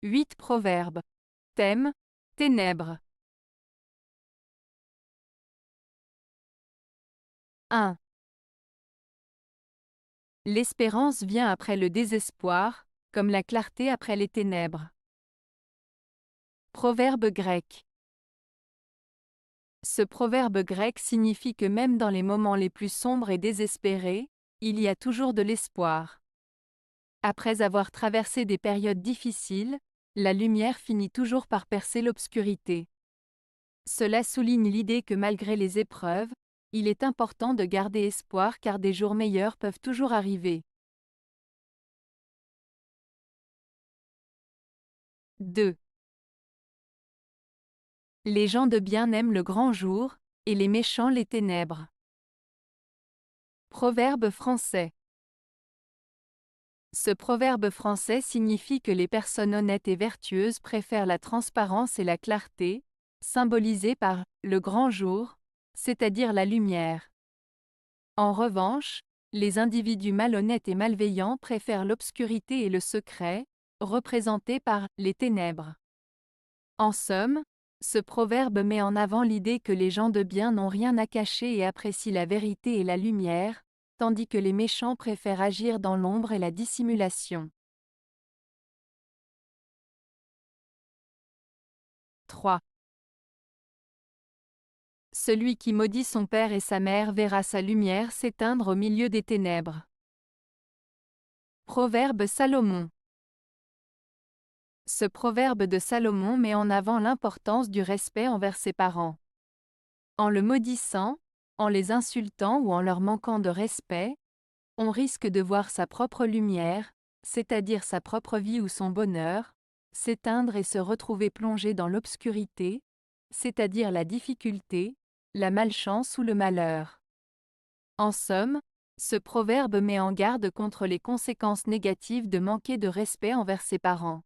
8 proverbes. Thème: ténèbres. 1. L'espérance vient après le désespoir, comme la clarté après les ténèbres. Proverbe grec. Ce proverbe grec signifie que même dans les moments les plus sombres et désespérés, il y a toujours de l'espoir. Après avoir traversé des périodes difficiles, la lumière finit toujours par percer l'obscurité. Cela souligne l'idée que malgré les épreuves, il est important de garder espoir car des jours meilleurs peuvent toujours arriver. 2. Les gens de bien aiment le grand jour, et les méchants les ténèbres. Proverbe français. Ce proverbe français signifie que les personnes honnêtes et vertueuses préfèrent la transparence et la clarté, symbolisées par le grand jour, c'est-à-dire la lumière. En revanche, les individus malhonnêtes et malveillants préfèrent l'obscurité et le secret, représentés par les ténèbres. En somme, ce proverbe met en avant l'idée que les gens de bien n'ont rien à cacher et apprécient la vérité et la lumière, tandis que les méchants préfèrent agir dans l'ombre et la dissimulation. 3. Celui qui maudit son père et sa mère verra sa lumière s'éteindre au milieu des ténèbres. Proverbe Salomon. Ce proverbe de Salomon met en avant l'importance du respect envers ses parents. En le maudissant, en les insultant ou en leur manquant de respect, on risque de voir sa propre lumière, c'est-à-dire sa propre vie ou son bonheur, s'éteindre et se retrouver plongé dans l'obscurité, c'est-à-dire la difficulté, la malchance ou le malheur. En somme, ce proverbe met en garde contre les conséquences négatives de manquer de respect envers ses parents.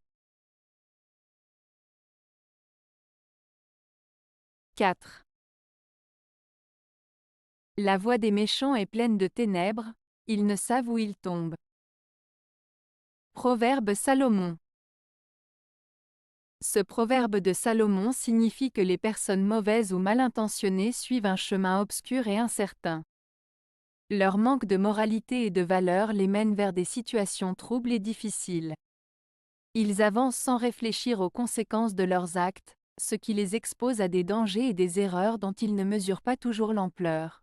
4. La voie des méchants est pleine de ténèbres, ils ne savent où ils tombent. Proverbe Salomon. Ce proverbe de Salomon signifie que les personnes mauvaises ou mal intentionnées suivent un chemin obscur et incertain. Leur manque de moralité et de valeur les mène vers des situations troubles et difficiles. Ils avancent sans réfléchir aux conséquences de leurs actes, ce qui les expose à des dangers et des erreurs dont ils ne mesurent pas toujours l'ampleur.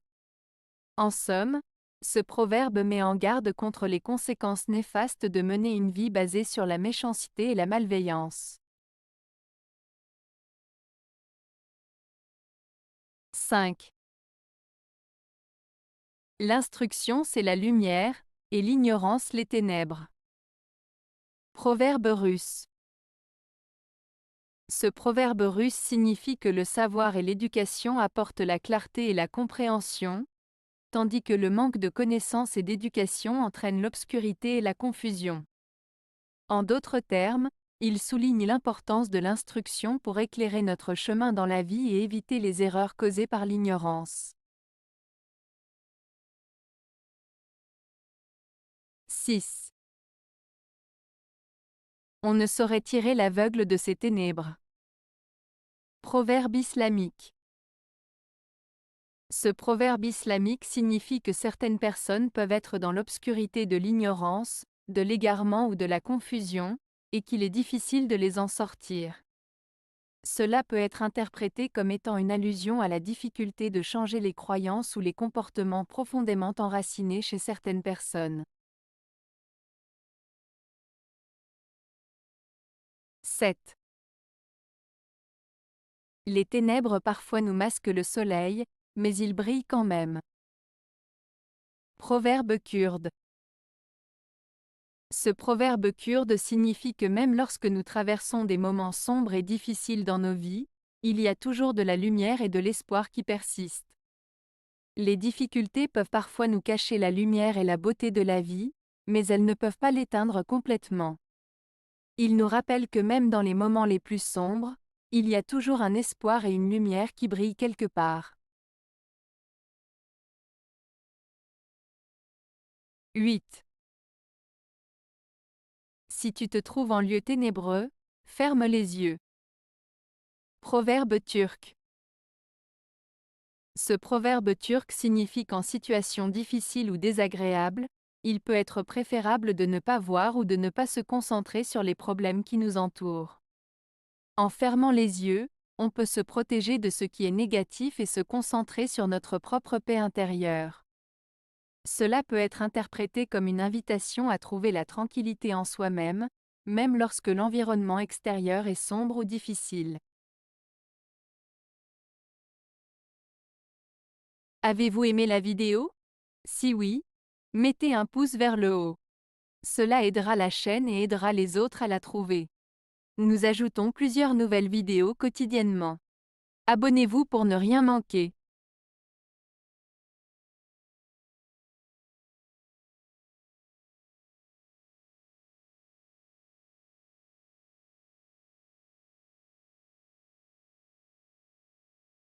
En somme, ce proverbe met en garde contre les conséquences néfastes de mener une vie basée sur la méchanceté et la malveillance. 5. L'instruction c'est la lumière, et l'ignorance les ténèbres. Proverbe russe. Ce proverbe russe signifie que le savoir et l'éducation apportent la clarté et la compréhension, tandis que le manque de connaissances et d'éducation entraîne l'obscurité et la confusion. En d'autres termes, il souligne l'importance de l'instruction pour éclairer notre chemin dans la vie et éviter les erreurs causées par l'ignorance. 6. On ne saurait tirer l'aveugle de ses ténèbres. Proverbe islamique. Ce proverbe islamique signifie que certaines personnes peuvent être dans l'obscurité de l'ignorance, de l'égarement ou de la confusion, et qu'il est difficile de les en sortir. Cela peut être interprété comme étant une allusion à la difficulté de changer les croyances ou les comportements profondément enracinés chez certaines personnes. 7. Les ténèbres parfois nous masquent le soleil, mais ils brillent quand même. Proverbe kurde. Ce proverbe kurde signifie que même lorsque nous traversons des moments sombres et difficiles dans nos vies, il y a toujours de la lumière et de l'espoir qui persistent. Les difficultés peuvent parfois nous cacher la lumière et la beauté de la vie, mais elles ne peuvent pas l'éteindre complètement. Il nous rappelle que même dans les moments les plus sombres, il y a toujours un espoir et une lumière qui brillent quelque part. 8. Si tu te trouves en lieu ténébreux, Ferme les yeux. Proverbe turc. Ce proverbe turc signifie qu'en situation difficile ou désagréable, il peut être préférable de ne pas voir ou de ne pas se concentrer sur les problèmes qui nous entourent. En fermant les yeux, on peut se protéger de ce qui est négatif et se concentrer sur notre propre paix intérieure. Cela peut être interprété comme une invitation à trouver la tranquillité en soi-même, même lorsque l'environnement extérieur est sombre ou difficile. Avez-vous aimé la vidéo? Si oui, mettez un pouce vers le haut. Cela aidera la chaîne et aidera les autres à la trouver. Nous ajoutons plusieurs nouvelles vidéos quotidiennement. Abonnez-vous pour ne rien manquer.